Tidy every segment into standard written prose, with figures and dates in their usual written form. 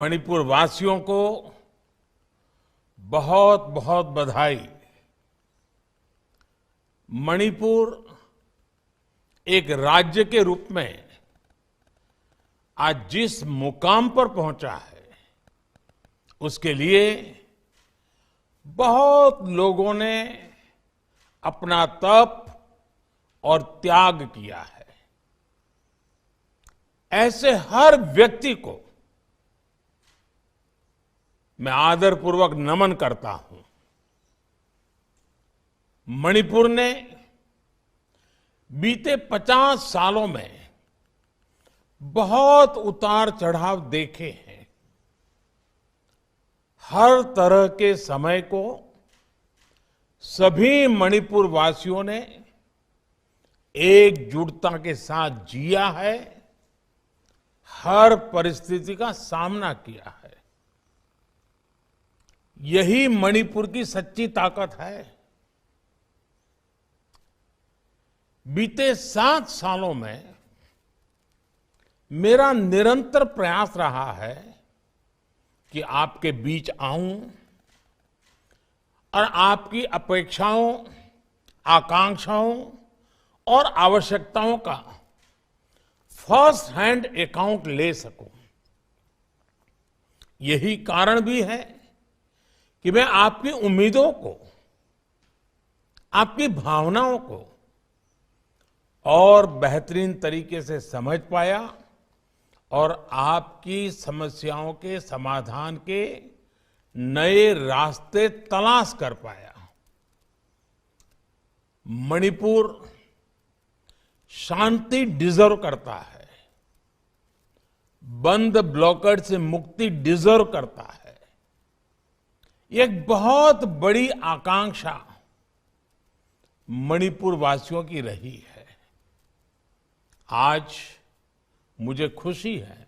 मणिपुर वासियों को बहुत बहुत बधाई। मणिपुर एक राज्य के रूप में आज जिस मुकाम पर पहुंचा है, उसके लिए बहुत लोगों ने अपना तप और त्याग किया है। ऐसे हर व्यक्ति को मैं आदरपूर्वक नमन करता हूं। मणिपुर ने बीते 50 सालों में बहुत उतार चढ़ाव देखे हैं। हर तरह के समय को सभी मणिपुर वासियों ने एकजुटता के साथ जिया है, हर परिस्थिति का सामना किया है। यही मणिपुर की सच्ची ताकत है। बीते 7 सालों में मेरा निरंतर प्रयास रहा है कि आपके बीच आऊं और आपकी अपेक्षाओं, आकांक्षाओं और आवश्यकताओं का फर्स्ट हैंड अकाउंट ले सकूं। यही कारण भी है कि मैं आपकी उम्मीदों को, आपकी भावनाओं को और बेहतरीन तरीके से समझ पाया और आपकी समस्याओं के समाधान के नए रास्ते तलाश कर पाया। मणिपुर शांति डिजर्व करता है, बंद ब्लॉकेड से मुक्ति डिजर्व करता है। एक बहुत बड़ी आकांक्षा मणिपुर वासियों की रही है। आज मुझे खुशी है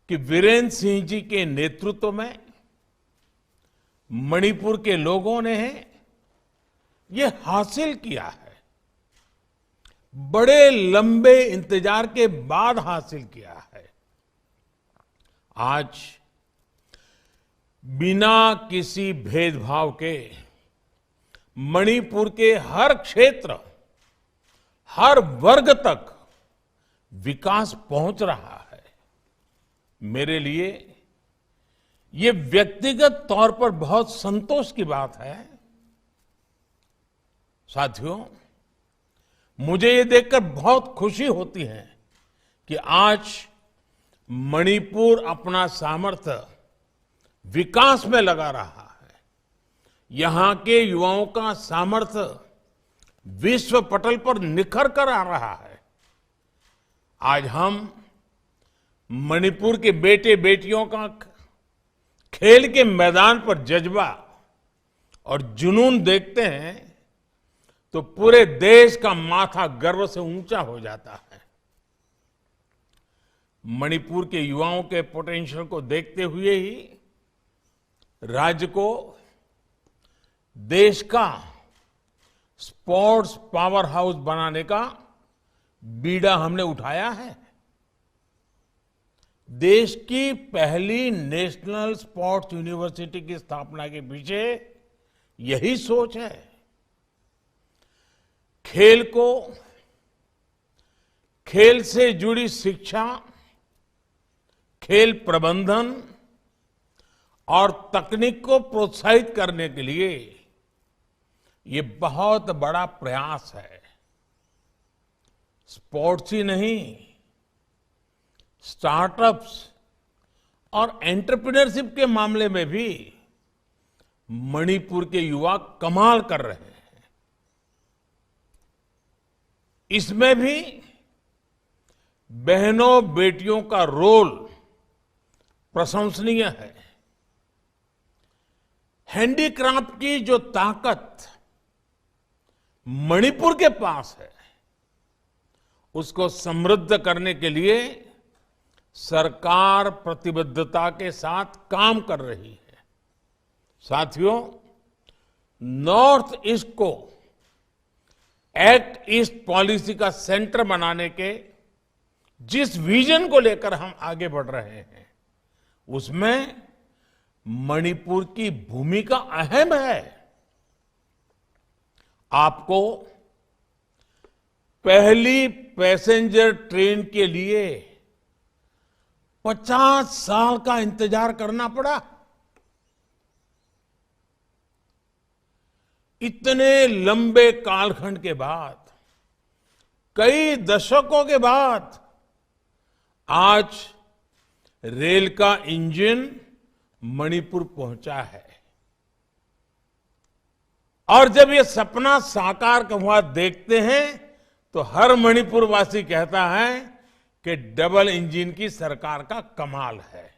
कि वीरेंद्र सिंह जी के नेतृत्व में मणिपुर के लोगों ने ये हासिल किया है। बड़े लंबे इंतजार के बाद हासिल किया है। आज बिना किसी भेदभाव के मणिपुर के हर क्षेत्र, हर वर्ग तक विकास पहुंच रहा है। मेरे लिए ये व्यक्तिगत तौर पर बहुत संतोष की बात है। साथियों, मुझे ये देखकर बहुत खुशी होती है कि आज मणिपुर अपना सामर्थ्य विकास में लगा रहा है। यहां के युवाओं का सामर्थ्य विश्व पटल पर निखर कर आ रहा है। आज हम मणिपुर के बेटे बेटियों का खेल के मैदान पर जज्बा और जुनून देखते हैं तो पूरे देश का माथा गर्व से ऊंचा हो जाता है। मणिपुर के युवाओं के पोटेंशियल को देखते हुए ही राज्य को देश का स्पोर्ट्स पावर हाउस बनाने का बीड़ा हमने उठाया है। देश की पहली नेशनल स्पोर्ट्स यूनिवर्सिटी की स्थापना के पीछे यही सोच है। खेल को, खेल से जुड़ी शिक्षा, खेल प्रबंधन और तकनीक को प्रोत्साहित करने के लिए ये बहुत बड़ा प्रयास है। स्पोर्ट्स ही नहीं, स्टार्टअप्स और एंटरप्रेन्योरशिप के मामले में भी मणिपुर के युवा कमाल कर रहे हैं। इसमें भी बहनों बेटियों का रोल प्रशंसनीय है। हैंडीक्राफ्ट की जो ताकत मणिपुर के पास है, उसको समृद्ध करने के लिए सरकार प्रतिबद्धता के साथ काम कर रही है। साथियों, नॉर्थ ईस्ट को एक्ट ईस्ट पॉलिसी का सेंटर बनाने के जिस विजन को लेकर हम आगे बढ़ रहे हैं, उसमें मणिपुर की भूमिका अहम है। आपको पहली पैसेंजर ट्रेन के लिए 50 साल का इंतजार करना पड़ा। इतने लंबे कालखंड के बाद, कई दशकों के बाद आज रेल का इंजन मणिपुर पहुंचा है। और जब ये सपना साकार हुआ देखते हैं तो हर मणिपुर वासी कहता है कि डबल इंजन की सरकार का कमाल है।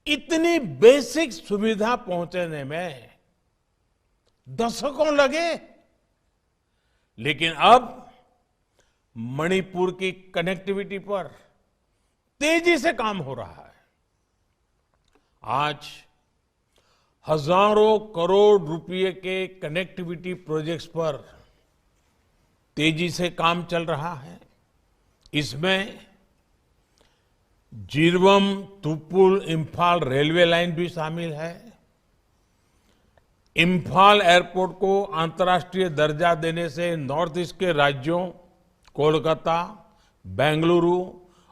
इतनी बेसिक सुविधा पहुंचने में दशकों लगे, लेकिन अब मणिपुर की कनेक्टिविटी पर तेजी से काम हो रहा है। आज हजारों करोड़ रुपए के कनेक्टिविटी प्रोजेक्ट्स पर तेजी से काम चल रहा है। इसमें जिरवम तुपुल इंफाल रेलवे लाइन भी शामिल है। इंफाल एयरपोर्ट को अंतर्राष्ट्रीय दर्जा देने से नॉर्थ ईस्ट के राज्यों कोलकाता, बेंगलुरु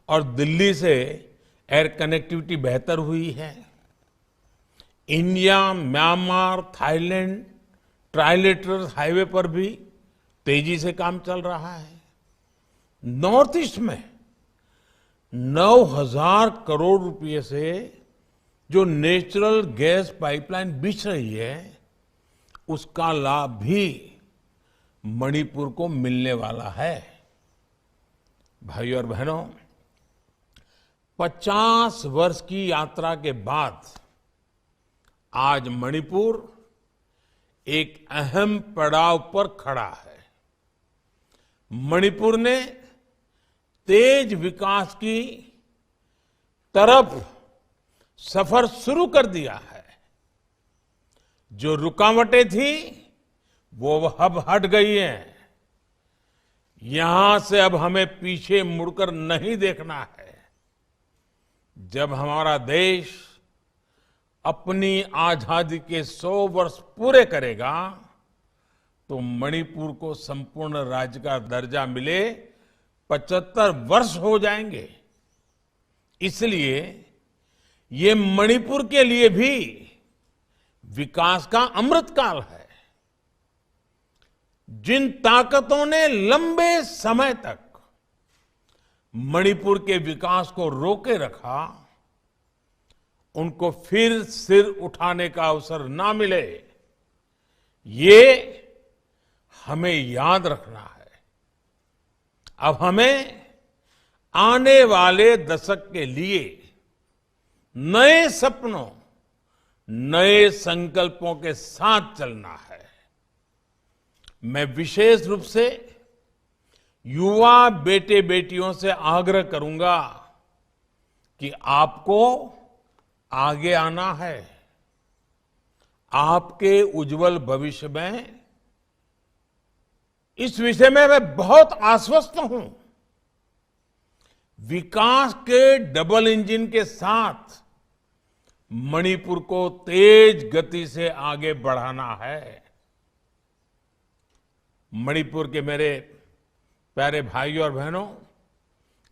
और दिल्ली से एयर कनेक्टिविटी बेहतर हुई है। India, Myanmar, Thailand trilateral highway पर भी तेजी से काम चल रहा है। नॉर्थ ईस्ट में 9,000 करोड़ रुपए से जो नेचुरल गैस पाइपलाइन बिछ रही है, उसका लाभ भी मणिपुर को मिलने वाला है। भाइयों और बहनों, 50 वर्ष की यात्रा के बाद आज मणिपुर एक अहम पड़ाव पर खड़ा है। मणिपुर ने तेज विकास की तरफ सफर शुरू कर दिया है। जो रुकावटें थी वो अब हट गई हैं। यहां से अब हमें पीछे मुड़कर नहीं देखना है। जब हमारा देश अपनी आजादी के 100 वर्ष पूरे करेगा तो मणिपुर को संपूर्ण राज्य का दर्जा मिले 75 वर्ष हो जाएंगे। इसलिए ये मणिपुर के लिए भी विकास का अमृतकाल है। जिन ताकतों ने लंबे समय तक मणिपुर के विकास को रोके रखा, उनको फिर सिर उठाने का अवसर ना मिले, ये हमें याद रखना है। अब हमें आने वाले दशक के लिए नए सपनों, नए संकल्पों के साथ चलना है। मैं विशेष रूप से युवा बेटे बेटियों से आग्रह करूंगा कि आपको आगे आना है। आपके उज्जवल भविष्य में इस विषय में मैं बहुत आश्वस्त हूं। विकास के डबल इंजन के साथ मणिपुर को तेज गति से आगे बढ़ाना है। मणिपुर के मेरे प्यारे भाइयों और बहनों,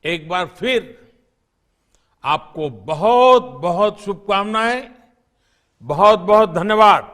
एक बार फिर आपको बहुत बहुत शुभकामनाएं, बहुत बहुत धन्यवाद।